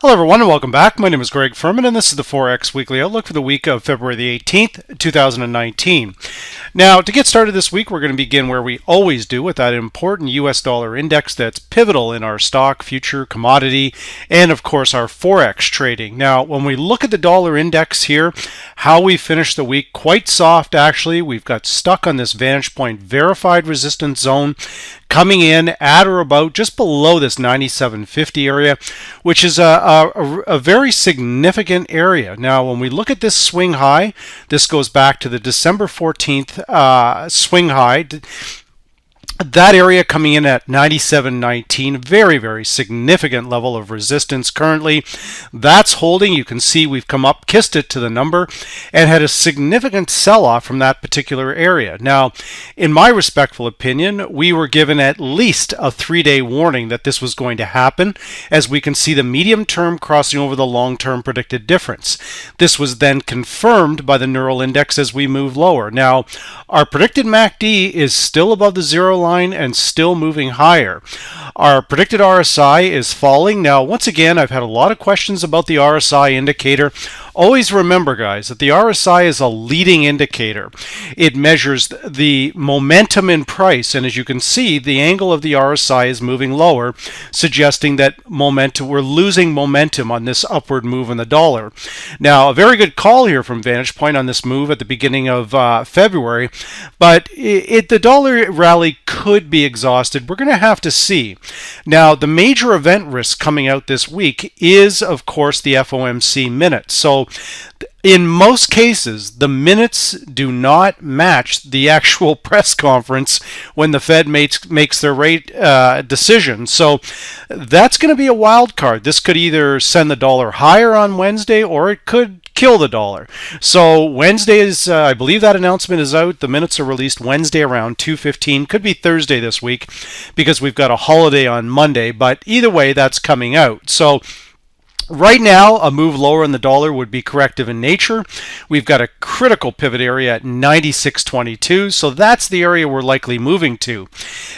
Hello everyone and welcome back. My name is Greg Furman and this is the Forex Weekly Outlook for the week of February the 18th, 2019. Now, to get started this week, we're going to begin where we always do with that important US dollar index that's pivotal in our stock, future, commodity, and of course our Forex trading. Now, when we look at the dollar index here, how we finished the week, quite soft actually. We've got stuck on this VantagePoint verified resistance zone, coming in at or about just below this 97.50 area, which is a very significant area. Now, when we look at this swing high, this goes back to the December 14th swing high. That area coming in at 97.19, very, very significant level of resistance currently. That's holding. You can see we've come up, kissed it to the number, and had a significant sell-off from that particular area. Now, in my respectful opinion, we were given at least a 3-day warning that this was going to happen, as we can see the medium term crossing over the long-term predicted difference. This was then confirmed by the neural index as we move lower. Now, our predicted MACD is still above the zero line and still moving higher. Our predicted RSI is falling. Now, once again, I've had a lot of questions about the RSI indicator. Always remember, guys, that the RSI is a leading indicator. It measures the momentum in price, and as you can see, the angle of the RSI is moving lower, suggesting that we're losing momentum on this upward move in the dollar. Now, a very good call here from VantagePoint on this move at the beginning of February, but the dollar rally could be exhausted. We're going to have to see. Now, the major event risk coming out this week is, of course, the FOMC minutes. So, in most cases, the minutes do not match the actual press conference when the Fed makes their rate decision. So that's going to be a wild card. This could either send the dollar higher on Wednesday or it could kill the dollar. So Wednesday is, I believe that announcement is out. The minutes are released Wednesday around 2:15. Could be Thursday this week because we've got a holiday on Monday. But either way, that's coming out. So right now, a move lower in the dollar would be corrective in nature. We've got a critical pivot area at 96.22, so that's the area we're likely moving to.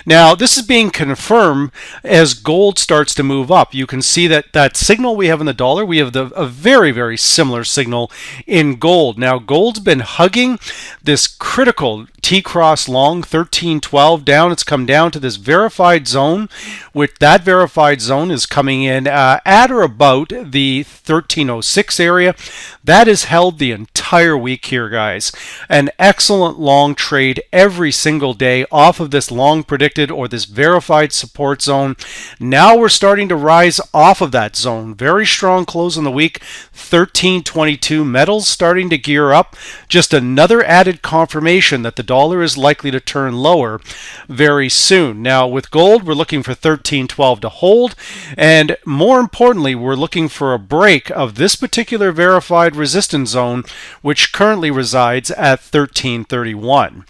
Now, this is being confirmed as gold starts to move up. You can see that signal we have in the dollar, we have a very, very similar signal in gold. Now, gold's been hugging this critical T-cross long 1312 down. It's come down to this verified zone, which that verified zone is coming in at or about the 1306 area. That is held the entire week here, guys. An excellent long trade every single day off of this long predicted or this verified support zone. Now we're starting to rise off of that zone. Very strong close in the week. 1322 metals starting to gear up. Just another added confirmation that the dollar is likely to turn lower very soon. Now with gold, we're looking for 1312 to hold, and more importantly, we're looking for a break of this particular verified resistance zone, which currently resides at 1331.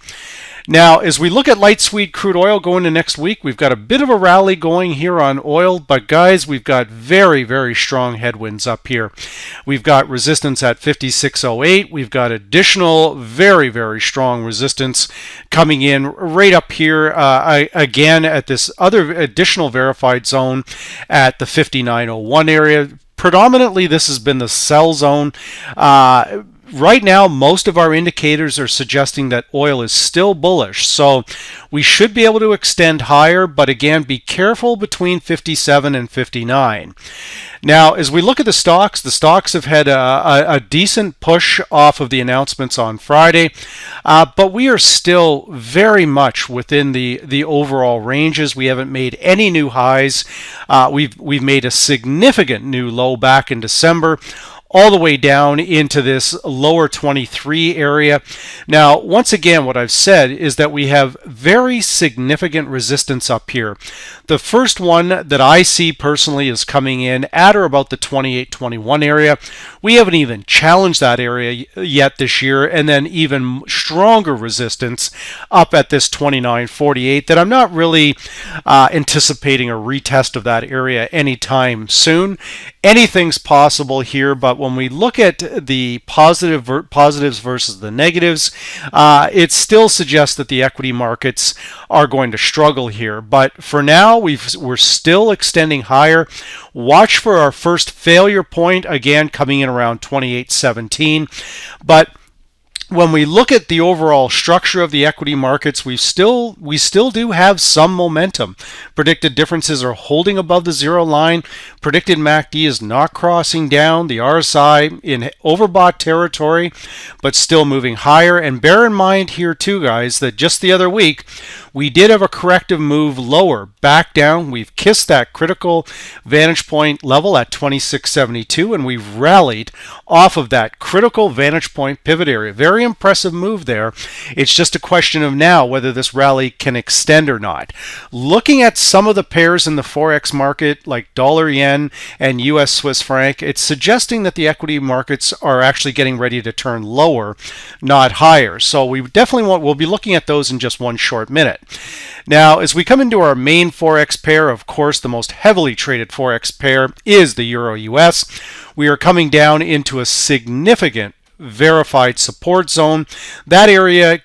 Now, as we look at light sweet crude oil going into next week, we've got a bit of a rally going here on oil, but guys, we've got very, very strong headwinds up here. We've got resistance at 56.08. We've got additional very, very strong resistance coming in right up here again at this other additional verified zone at the 59.01 area. Predominantly, this has been the sell zone. Right now, most of our indicators are suggesting that oil is still bullish, so we should be able to extend higher, but again, be careful between 57 and 59. Now, as we look at the stocks have had a decent push off of the announcements on Friday, but we are still very much within the overall ranges. We haven't made any new highs. We've made a significant new low back in December, all the way down into this lower 23 area. Now, once again, what I've said is that we have very significant resistance up here. The first one that I see personally is coming in at or about the 28-21 area. We haven't even challenged that area yet this year, and then even stronger resistance up at this 29.48 that I'm not really anticipating a retest of that area anytime soon. anything's possible here, but when we look at the positives versus the negatives, it still suggests that the equity markets are going to struggle here. But for now, we're still extending higher. Watch for our first failure point, again coming in around 28.17. But when we look at the overall structure of the equity markets, we still do have some momentum. Predicted differences are holding above the zero line. Predicted MACD is not crossing down. The RSI in overbought territory, but still moving higher. And bear in mind here too, guys, that just the other week, we did have a corrective move lower, back down. We've kissed that critical vantage point level at 26.72, and we've rallied off of that critical vantage point pivot area. Very impressive move there. It's just a question of now whether this rally can extend or not. Looking at some of the pairs in the Forex market, like dollar yen and US Swiss franc, it's suggesting that the equity markets are actually getting ready to turn lower, not higher. So we'll be looking at those in just one short minute. Now, as we come into our main Forex pair, of course, the most heavily traded Forex pair is the Euro-US. We are coming down into a significant verified support zone. That area,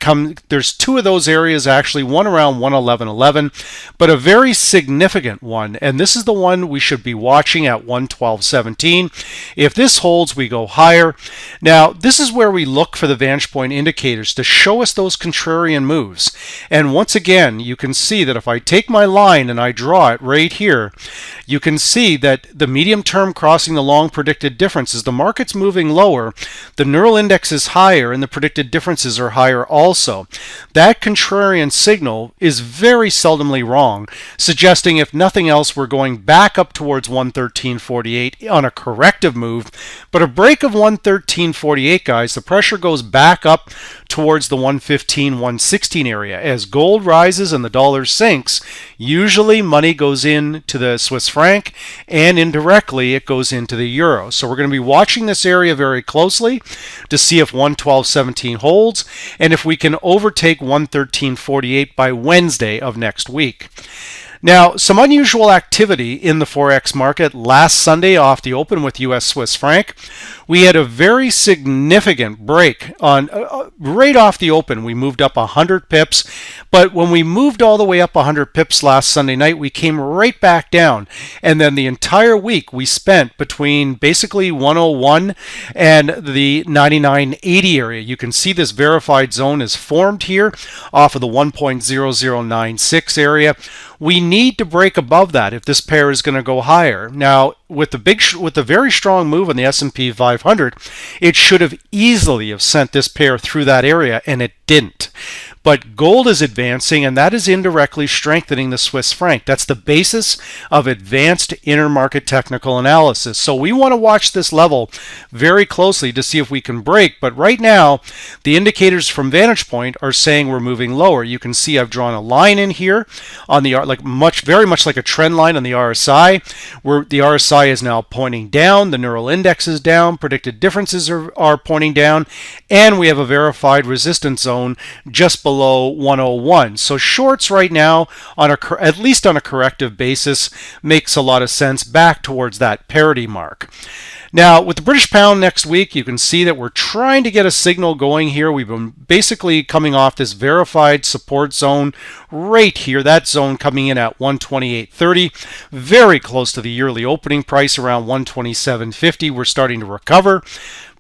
there's two of those areas actually, one around 111.11, but a very significant one, and this is the one we should be watching at 112.17. If this holds, we go higher. Now, this is where we look for the VantagePoint indicators to show us those contrarian moves. And once again, you can see that if I take my line and I draw it right here, you can see that the medium term crossing the long predicted difference is the market's moving lower, the neural index is higher, and the predicted differences are higher also. That contrarian signal is very seldomly wrong, suggesting if nothing else we're going back up towards 113.48 on a corrective move. But a break of 113.48, guys, the pressure goes back up towards the 115, 116 area. As gold rises and the dollar sinks, usually money goes into the Swiss franc, and indirectly it goes into the euro. So we're going to be watching this area very closely to see if 112.17 holds and if we can overtake 113.48 by Wednesday of next week. Now, some unusual activity in the Forex market last Sunday off the open with US Swiss franc. We had a very significant break on right off the open. We moved up 100 pips, but when we moved all the way up 100 pips last Sunday night, we came right back down. And then the entire week we spent between basically 101 and the 99.80 area. You can see this verified zone is formed here off of the 1.0096 area. We need to break above that if this pair is going to go higher. Now, with the very strong move on the S&P 500, it should have easily have sent this pair through that area, and it didn't. But gold is advancing, and that is indirectly strengthening the Swiss franc. That's the basis of advanced intermarket technical analysis. So we want to watch this level very closely to see if we can break. But right now, the indicators from VantagePoint are saying we're moving lower. You can see I've drawn a line in here on the very much like a trend line on the RSI, where the RSI is now pointing down, the neural index is down, predicted differences are pointing down, and we have a verified resistance zone just below 101. So shorts right now, at least on a corrective basis, makes a lot of sense back towards that parity mark. Now, with the British pound next week, you can see that we're trying to get a signal going here. We've been basically coming off this verified support zone right here, that zone coming in at 128.30, very close to the yearly opening price around 127.50. We're starting to recover.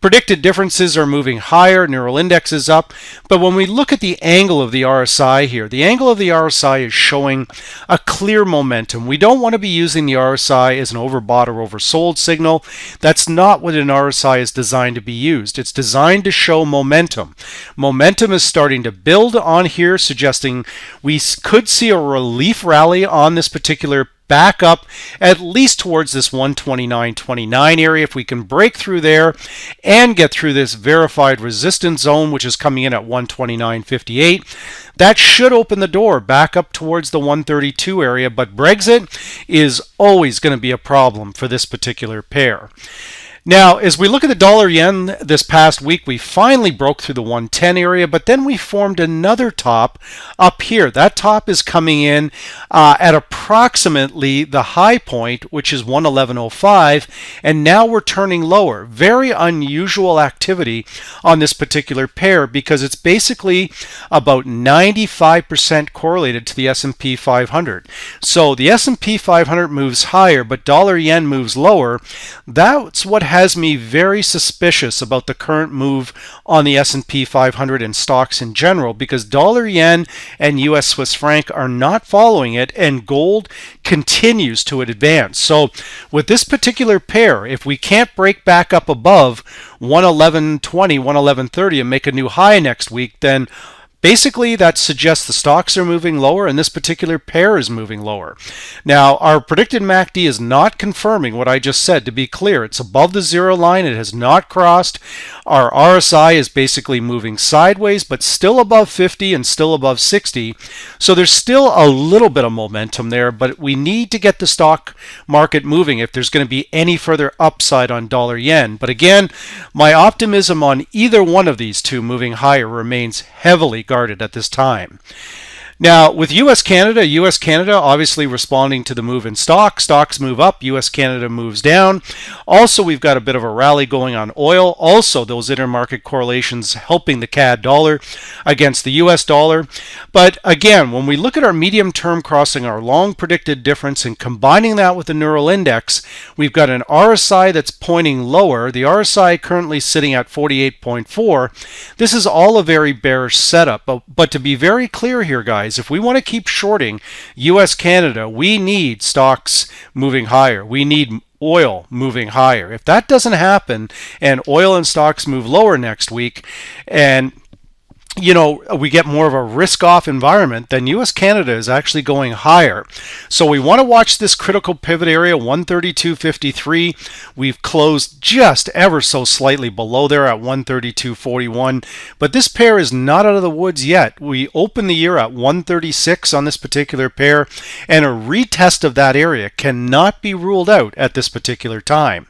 Predicted differences are moving higher, neural index is up, but when we look at the angle of the RSI here, the angle of the RSI is showing a clear momentum. We don't want to be using the RSI as an overbought or oversold signal. That's not what an RSI is designed to be used. It's designed to show momentum. Momentum is starting to build on here, suggesting we could see a relief rally on this particular back up at least towards this 129.29 area. If we can break through there and get through this verified resistance zone, which is coming in at 129.58, that should open the door back up towards the 132 area. But Brexit is always going to be a problem for this particular pair. Now, as we look at the dollar yen this past week, we finally broke through the 110 area, but then we formed another top up here. That top is coming in at approximately the high point, which is 111.05, and now we're turning lower. Very unusual activity on this particular pair because it's basically about 95% correlated to the S&P 500. So the S&P 500 moves higher, but dollar yen moves lower. That's what has me very suspicious about the current move on the S&P 500 and stocks in general, because dollar yen and US Swiss franc are not following it, and gold continues to advance. So with this particular pair, if we can't break back up above 111.20, 111.30 and make a new high next week, then basically that suggests the stocks are moving lower and this particular pair is moving lower. Now, our predicted MACD is not confirming what I just said. To be clear, it's above the zero line. It has not crossed. Our RSI is basically moving sideways, but still above 50 and still above 60. So there's still a little bit of momentum there, but we need to get the stock market moving if there's going to be any further upside on dollar yen. But again, my optimism on either one of these two moving higher remains heavily guarded at this time. Now, with US-Canada obviously responding to the move in stocks. Stocks move up, US-Canada moves down. Also, we've got a bit of a rally going on oil. Also, those intermarket correlations helping the CAD dollar against the US dollar. But again, when we look at our medium term crossing our long predicted difference and combining that with the neural index, we've got an RSI that's pointing lower. The RSI currently sitting at 48.4. This is all a very bearish setup. But to be very clear here, guys, if we want to keep shorting US-Canada, we need stocks moving higher. We need oil moving higher. If that doesn't happen and oil and stocks move lower next week, and we get more of a risk-off environment, then US-Canada is actually going higher. So we want to watch this critical pivot area, 132.53. We've closed just ever so slightly below there at 132.41. But this pair is not out of the woods yet. We opened the year at 136 on this particular pair, and a retest of that area cannot be ruled out at this particular time.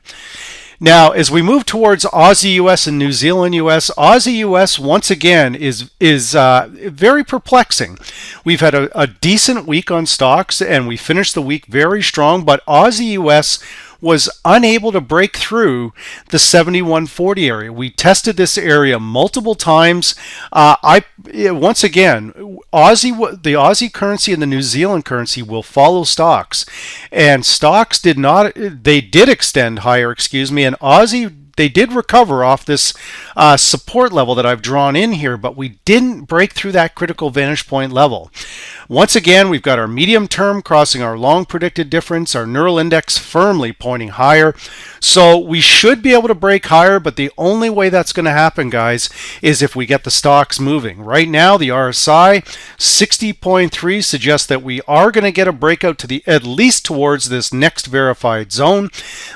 Now, as we move towards Aussie US and New Zealand US, Aussie US once again is very perplexing. We've had a decent week on stocks and we finished the week very strong, but Aussie US was unable to break through the 71.40 area. We tested this area multiple times. Once again, the Aussie currency and the New Zealand currency will follow stocks, and stocks did extend higher, and Aussie, they did recover off this support level that I've drawn in here, but we didn't break through that critical vantage point level. Once again, we've got our medium term crossing our long predicted difference, our neural index firmly pointing higher. So we should be able to break higher, but the only way that's going to happen, guys, is if we get the stocks moving. Right now, the RSI 60.3 suggests that we are going to get a breakout to at least towards this next verified zone.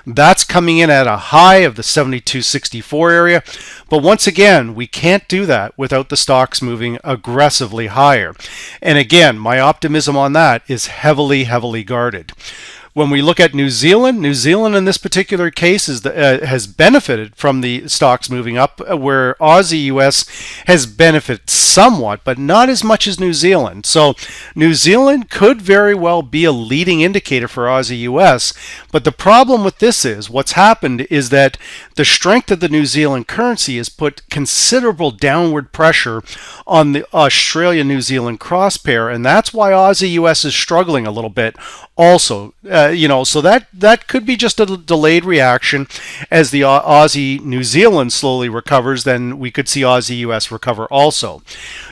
That's coming in at a high of the 72.64 area. But once again, we can't do that without the stocks moving aggressively higher. And again, my optimism on that is heavily guarded. When we look at New Zealand in this particular case has benefited from the stocks moving up, where Aussie US has benefited somewhat, but not as much as New Zealand. So New Zealand could very well be a leading indicator for Aussie US, but the problem with this is what's happened is that the strength of the New Zealand currency has put considerable downward pressure on the Australia-New Zealand cross pair, and that's why Aussie US is struggling a little bit also. So that could be just a delayed reaction. As the Aussie New Zealand slowly recovers, then we could see Aussie US recover also.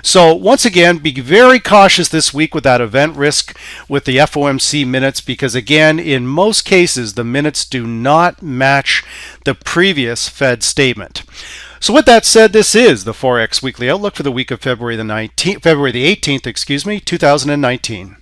So once again, be very cautious this week with that event risk with the FOMC minutes, because again, in most cases, the minutes do not match the previous Fed statement. So with that said, this is the Forex Weekly Outlook for the week of February the 18th, 2019.